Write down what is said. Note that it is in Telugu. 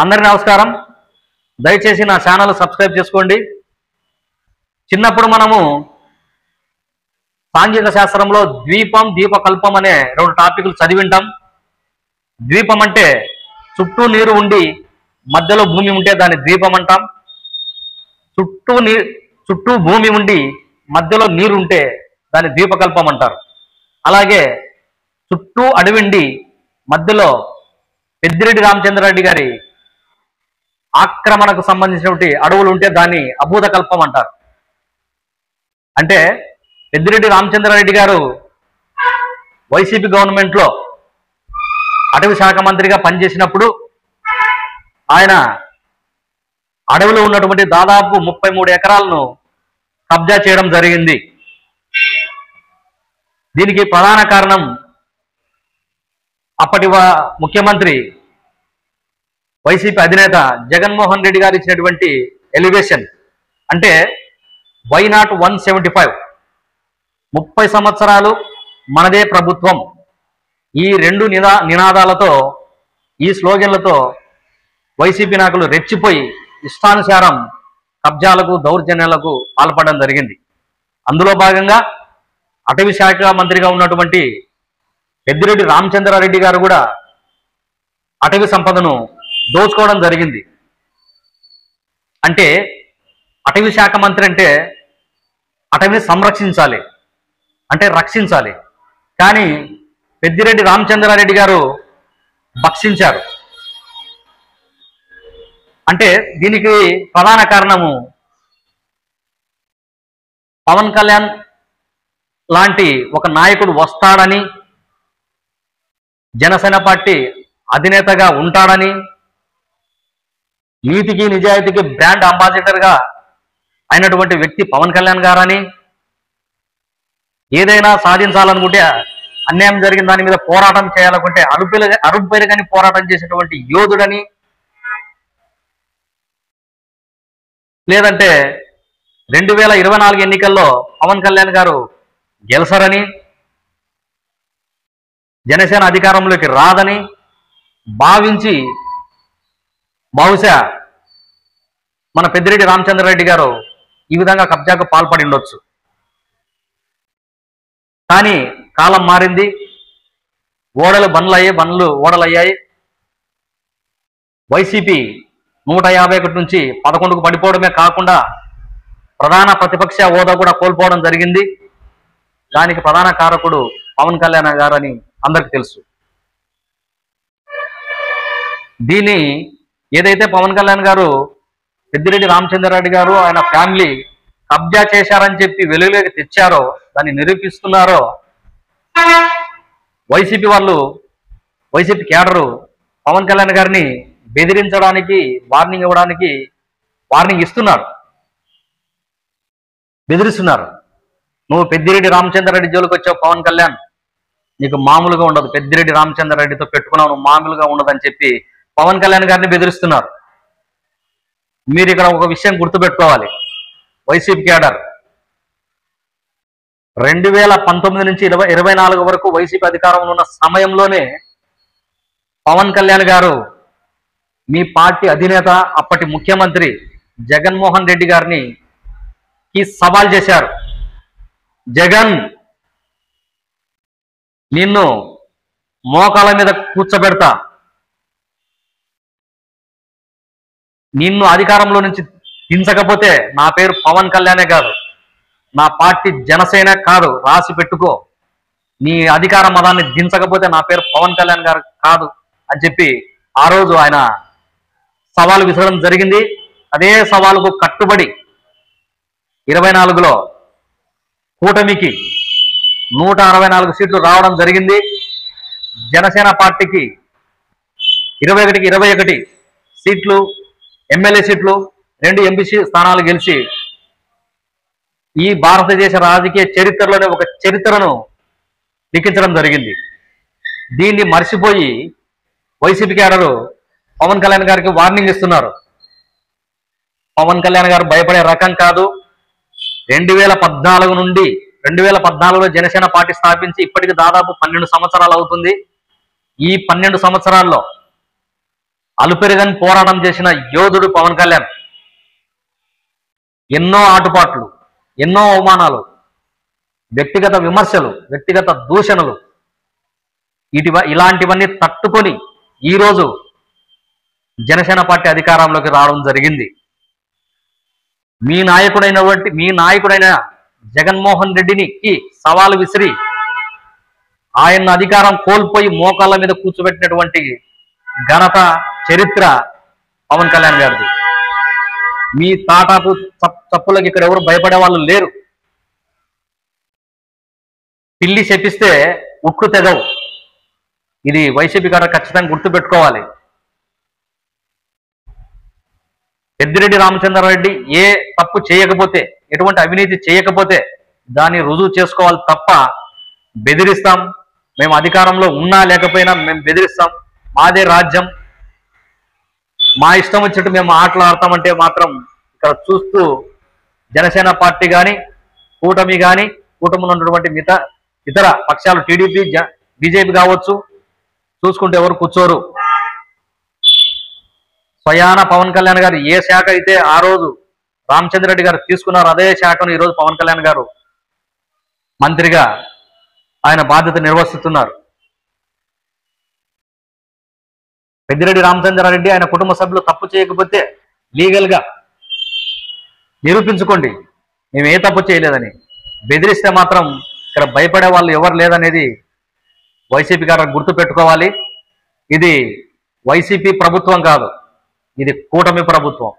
అందరికీ నమస్కారం. దయచేసి నా ఛానల్ సబ్స్క్రైబ్ చేసుకోండి. చిన్నప్పుడు మనము సాంఘిక శాస్త్రంలో ద్వీపం దీపకల్పం అనే రెండు టాపిక్లు చదివింటాం. ద్వీపం అంటే చుట్టూ నీరు ఉండి మధ్యలో భూమి ఉంటే దాన్ని ద్వీపం అంటాం. చుట్టూ భూమి ఉండి మధ్యలో నీరు ఉంటే దాన్ని ద్వీపకల్పం అంటారు. అలాగే చుట్టూ అడవిండి మధ్యలో పెద్దిరెడ్డి రామచంద్రారెడ్డి గారి ఆక్రమణకు సంబంధించినటువంటి అడవులు ఉంటే దాన్ని అభూత కల్పం అంటారు. అంటే పెద్దిరెడ్డి రామచంద్రారెడ్డి గారు వైసీపీ గవర్నమెంట్లో అటవీ శాఖ మంత్రిగా పనిచేసినప్పుడు ఆయన అడవిలో ఉన్నటువంటి దాదాపు 33 ఎకరాలను కబ్జా చేయడం జరిగింది. దీనికి ప్రధాన కారణం అప్పటి ముఖ్యమంత్రి వైసీపీ అధినేత జగన్మోహన్ రెడ్డి గారు ఇచ్చినటువంటి ఎలివేషన్. అంటే వై నాట్ 175, 30 సంవత్సరాలు మనదే ప్రభుత్వం, ఈ రెండు నినాదాలతో, ఈ స్లోగన్లతో వైసీపీ నాయకులు రెచ్చిపోయి ఇష్టానుసారం కబ్జాలకు దౌర్జన్యాలకు పాల్పడడం జరిగింది. అందులో భాగంగా అటవీ శాఖ మంత్రిగా ఉన్నటువంటి పెద్దిరెడ్డి రామచంద్రారెడ్డి గారు కూడా అటవీ సంపదను దోచుకోవడం జరిగింది. అంటే అటవీ శాఖ మంత్రి అంటే అటవీని సంరక్షించాలి, అంటే రక్షించాలి. కానీ పెద్దిరెడ్డి రామచంద్రారెడ్డి గారు భక్షించారు. అంటే దీనికి ప్రధాన కారణము పవన్ కళ్యాణ్ లాంటి ఒక నాయకుడు వస్తాడని, జనసేన పార్టీ అధినేతగా ఉంటాడని, నీతికి నిజాయితీకి బ్రాండ్ అంబాసిడర్గా అయినటువంటి వ్యక్తి పవన్ కళ్యాణ్ గారని, ఏదైనా సాధించాలనుకుంటే, అన్యాయం జరిగిన దాని మీద పోరాటం చేయాలనుకుంటే అరుపెరగని పోరాటం చేసేటువంటి యోధుడని, లేదంటే 2024 ఎన్నికల్లో పవన్ కళ్యాణ్ గారు గెలిచారని, జనసేన అధికారంలోకి రాదని భావించి బహుశా మన పెద్దిరెడ్డి రామచంద్రారెడ్డి గారు ఈ విధంగా కబ్జాకు పాల్పడి ఉండొచ్చు. కానీ కాలం మారింది, బండ్లు ఓడలయ్యాయి. వైసీపీ 151 నుంచి 11కు పడిపోవడమే కాకుండా ప్రధాన ప్రతిపక్ష హోదా కూడా కోల్పోవడం జరిగింది. దానికి ప్రధాన కారకుడు పవన్ కళ్యాణ్ గారని అందరికీ తెలుసు. దీన్ని ఏదైతే పవన్ కళ్యాణ్ గారు పెద్దిరెడ్డి రామచంద్రారెడ్డి గారు ఆయన ఫ్యామిలీ కబ్జా చేశారని చెప్పి వెలుగులోకి తెచ్చారో, దాన్ని నిరూపిస్తున్నారో, వైసీపీ వాళ్ళు, వైసీపీ కేడరు పవన్ కళ్యాణ్ గారిని బెదిరించడానికి, వార్నింగ్ ఇవ్వడానికి వార్నింగ్ ఇస్తున్నారు, బెదిరిస్తున్నారు. నువ్వు పెద్దిరెడ్డి రామచంద్రారెడ్డి జోలికి వచ్చావు పవన్ కళ్యాణ్, నీకు మామూలుగా ఉండదు, పెద్దిరెడ్డి రామచంద్రారెడ్డితో పెట్టుకున్నావు, నువ్వు మామూలుగా ఉండదని చెప్పి పవన్ కళ్యాణ్ గారిని బెదిరిస్తున్నారు. మీరు ఇక్కడ ఒక విషయం గుర్తుపెట్టుకోవాలి. వైసీపీ క్యాడర్ 2019 నుంచి 2024 వరకు వైసీపీ అధికారంలో ఉన్న సమయంలోనే పవన్ కళ్యాణ్ గారు మీ పార్టీ అధినేత, అప్పటి ముఖ్యమంత్రి జగన్మోహన్ రెడ్డి గారిని సవాల్ చేశారు. జగన్, నిన్ను మోకాల మీద కూర్చోబెడతా, నిన్ను అధికారంలో నుంచి దించకపోతే నా పేరు పవన్ కళ్యాణే కాదు, నా పార్టీ జనసేన కాదు, రాసి పెట్టుకో, నీ అధికార మదాన్ని దించకపోతే నా పేరు పవన్ కళ్యాణ్ గారు కాదు అని చెప్పి ఆ రోజు ఆయన సవాలు విసరడం జరిగింది. అదే సవాలుకు కట్టుబడి 24లో కూటమికి 164 సీట్లు రావడం జరిగింది. జనసేన పార్టీకి 21కి 21 సీట్లు, ఎమ్మెల్యే సీట్లు, 2 ఎంపీ స్థానాలు గెలిచి ఈ భారతదేశ రాజకీయ చరిత్రలోనే ఒక చరిత్రను లిఖించడం జరిగింది. దీన్ని మర్చిపోయి వైసీపీ క్యాడరు పవన్ కళ్యాణ్ గారికి వార్నింగ్ ఇస్తున్నారు. పవన్ కళ్యాణ్ గారు భయపడే రకం కాదు. 2014 నుండి 2014లో జనసేన పార్టీ స్థాపించి ఇప్పటికి దాదాపు 12 సంవత్సరాలు అవుతుంది. ఈ 12 సంవత్సరాల్లో అలుపెరగని పోరాటం చేసిన యోధుడు పవన్ కళ్యాణ్. ఎన్నో ఆటుపాట్లు, ఎన్నో అవమానాలు, వ్యక్తిగత విమర్శలు, వ్యక్తిగత దూషణలు, ఇలాంటివన్నీ తట్టుకొని ఈరోజు జనసేన పార్టీ అధికారంలోకి రావడం జరిగింది. మీ నాయకుడైన జగన్మోహన్ రెడ్డికి సవాలు విసిరి ఆయన అధికారం కోల్పోయి మోకాళ్ళ మీద కూర్చోబెట్టినటువంటి ఘనత, చరిత్ర పవన్ కళ్యాణ్ గారిది. మీ తాటాపు తప్పులకు ఇక్కడ ఎవరు భయపడే వాళ్ళు లేరు. పిల్లి చెప్పిస్తే ఉక్కు తెగవు. ఇది వైసీపీ గారు ఖచ్చితంగా గుర్తుపెట్టుకోవాలి. పెద్దిరెడ్డి రామచంద్రారెడ్డి ఏ తప్పు చేయకపోతే, ఎటువంటి అవినీతి చేయకపోతే దాన్ని రుజువు చేసుకోవాలి తప్ప బెదిరిస్తాం, మేము అధికారంలో ఉన్నా లేకపోయినా మేము బెదిరిస్తాం, మాదే రాజ్యం, మా ఇష్టం వచ్చినట్టు మేము ఆటలాడతామంటే మాత్రం ఇక్కడ చూస్తూ జనసేన పార్టీ కానీ, కూటమి కానీ, కూటమిలో ఉన్నటువంటి ఇతర పక్షాలు టీడీపీ, బీజేపీ కావచ్చు, చూసుకుంటే ఎవరు కూర్చోరు. స్వయాన పవన్ కళ్యాణ్ గారు ఏ శాఖ అయితే ఆ రోజు రామచంద్రరెడ్డి గారు తీసుకున్నారు, అదే శాఖను ఈరోజు పవన్ కళ్యాణ్ గారు మంత్రిగా ఆయన బాధ్యత నిర్వహిస్తున్నారు. పెద్దిరెడ్డి రామచంద్రారెడ్డి ఆయన కుటుంబ సభ్యులు తప్పు చేయకపోతే లీగల్గా నిరూపించుకోండి, మేము ఏ తప్పు చేయలేదని. బెదిరిస్తే మాత్రం ఇక్కడ భయపడే వాళ్ళు ఎవరు లేదనేది వైసీపీ గారు గుర్తు పెట్టుకోవాలి. ఇది వైసీపీ ప్రభుత్వం కాదు, ఇది కూటమి ప్రభుత్వం.